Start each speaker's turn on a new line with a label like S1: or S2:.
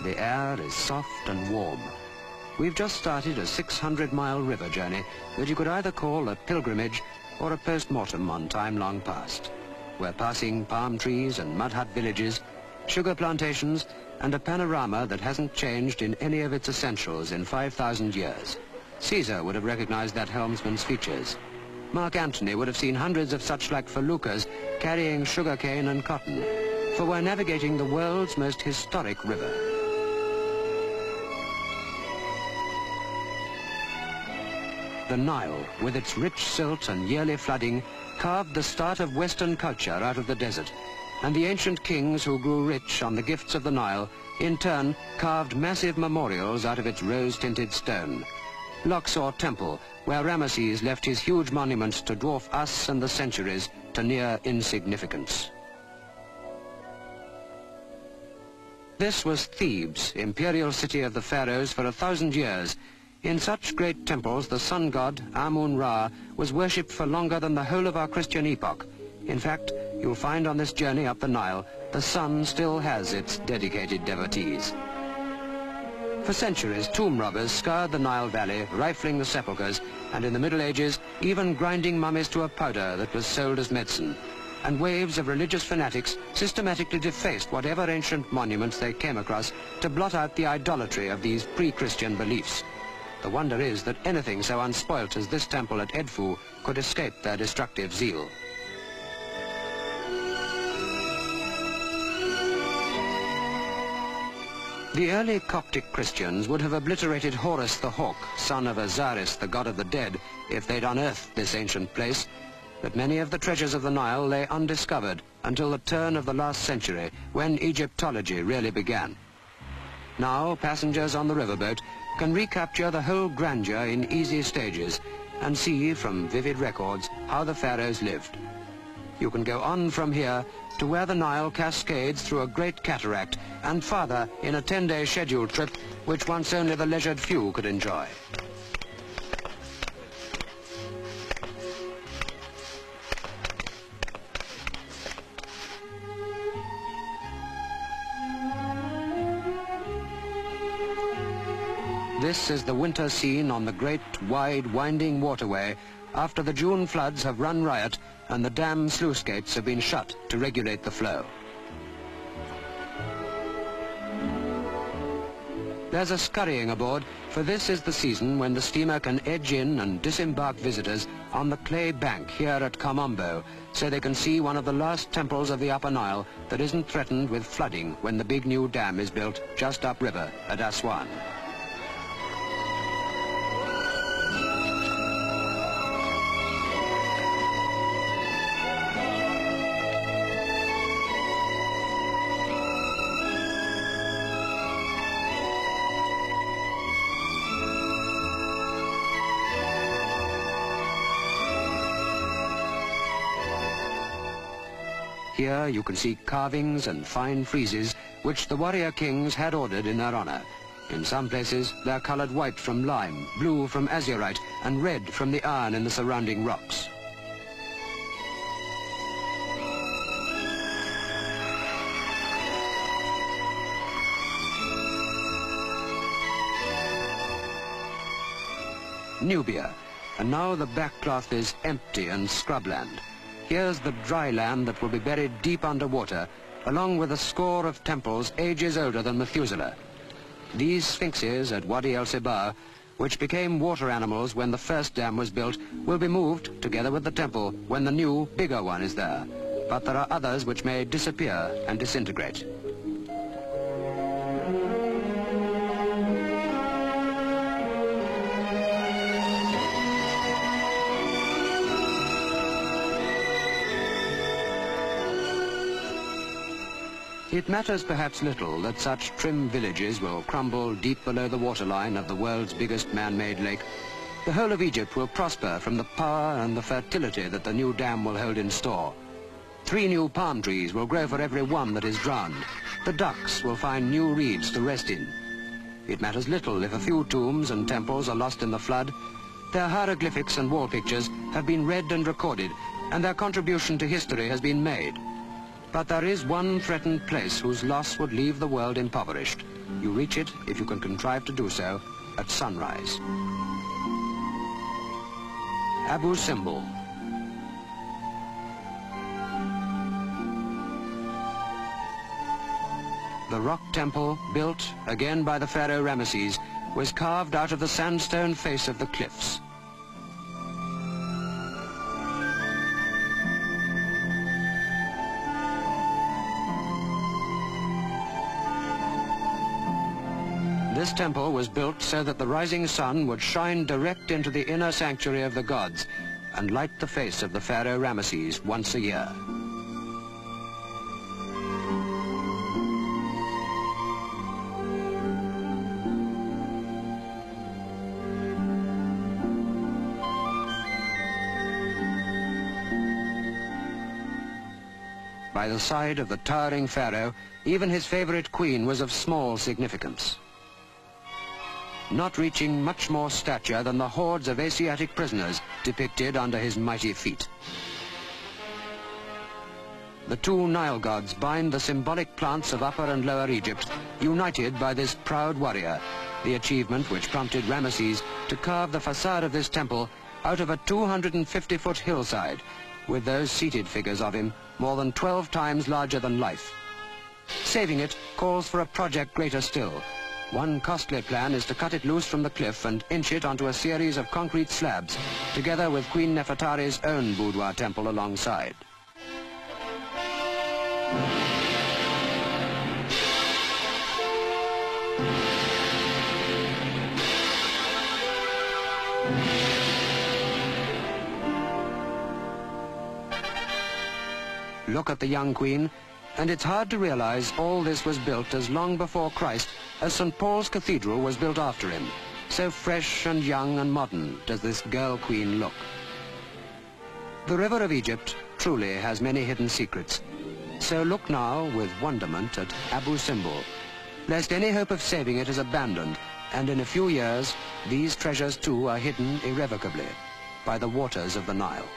S1: The air is soft and warm. We've just started a 600-mile river journey that you could either call a pilgrimage or a post-mortem on time long past. We're passing palm trees and mud hut villages, sugar plantations, and a panorama that hasn't changed in any of its essentials in 5,000 years. Caesar would have recognized that helmsman's features. Mark Antony would have seen hundreds of such like feluccas carrying sugarcane and cotton, for we're navigating the world's most historic river. The Nile, with its rich silt and yearly flooding, carved the start of Western culture out of the desert, and the ancient kings who grew rich on the gifts of the Nile, in turn, carved massive memorials out of its rose-tinted stone. Luxor Temple, where Ramesses left his huge monuments to dwarf us and the centuries to near insignificance. This was Thebes, imperial city of the pharaohs for 1,000 years. In such great temples, the sun god, Amun-Ra, was worshipped for longer than the whole of our Christian epoch. In fact, you'll find on this journey up the Nile, the sun still has its dedicated devotees. For centuries, tomb robbers scoured the Nile Valley, rifling the sepulchres, and in the Middle Ages, even grinding mummies to a powder that was sold as medicine. And waves of religious fanatics systematically defaced whatever ancient monuments they came across to blot out the idolatry of these pre-Christian beliefs. The wonder is that anything so unspoilt as this temple at Edfu could escape their destructive zeal. The early Coptic Christians would have obliterated Horus the Hawk, son of Osiris, the god of the dead, if they'd unearthed this ancient place. But many of the treasures of the Nile lay undiscovered until the turn of the last century, when Egyptology really began. Now, passengers on the riverboat can recapture the whole grandeur in easy stages and see from vivid records how the pharaohs lived. You can go on from here to where the Nile cascades through a great cataract and farther in a 10-day scheduled trip which once only the leisured few could enjoy. This is the winter scene on the great, wide, winding waterway after the June floods have run riot and the dam sluice gates have been shut to regulate the flow. There's a scurrying aboard, for this is the season when the steamer can edge in and disembark visitors on the clay bank here at Kamombo, so they can see one of the last temples of the Upper Nile that isn't threatened with flooding when the big new dam is built just upriver at Aswan. Here you can see carvings and fine friezes which the warrior kings had ordered in their honor. In some places they're colored white from lime, blue from azurite, and red from the iron in the surrounding rocks. Nubia, and now the backcloth is empty and scrubland. Here's the dry land that will be buried deep underwater, along with a score of temples ages older than Methuselah. These sphinxes at Wadi el-Sibah, which became water animals when the first dam was built, will be moved, together with the temple, when the new, bigger one is there. But there are others which may disappear and disintegrate. It matters perhaps little that such trim villages will crumble deep below the waterline of the world's biggest man-made lake. The whole of Egypt will prosper from the power and the fertility that the new dam will hold in store. 3 new palm trees will grow for every one that is drowned. The ducks will find new reeds to rest in. It matters little if a few tombs and temples are lost in the flood. Their hieroglyphics and wall pictures have been read and recorded, and their contribution to history has been made. But there is one threatened place whose loss would leave the world impoverished, You reach it, if you can contrive to do so, at sunrise. Abu Simbel. The rock temple, built again by the pharaoh Ramesses, was carved out of the sandstone face of the cliffs. This temple was built so that the rising sun would shine direct into the inner sanctuary of the gods and light the face of the pharaoh Ramesses once a year. By the side of the towering pharaoh, even his favorite queen was of small significance, not reaching much more stature than the hordes of Asiatic prisoners depicted under his mighty feet. The two Nile gods bind the symbolic plants of Upper and Lower Egypt, united by this proud warrior, the achievement which prompted Ramesses to carve the facade of this temple out of a 250-foot hillside, with those seated figures of him more than 12 times larger than life. Saving it calls for a project greater still. One costly plan is to cut it loose from the cliff and inch it onto a series of concrete slabs, together with Queen Nefertari's own boudoir temple alongside. Look at the young queen, and it's hard to realize all this was built as long before Christ as St. Paul's Cathedral was built after him. So fresh and young and modern does this girl queen look. The river of Egypt truly has many hidden secrets. So look now with wonderment at Abu Simbel, lest any hope of saving it is abandoned, and in a few years these treasures too are hidden irrevocably by the waters of the Nile.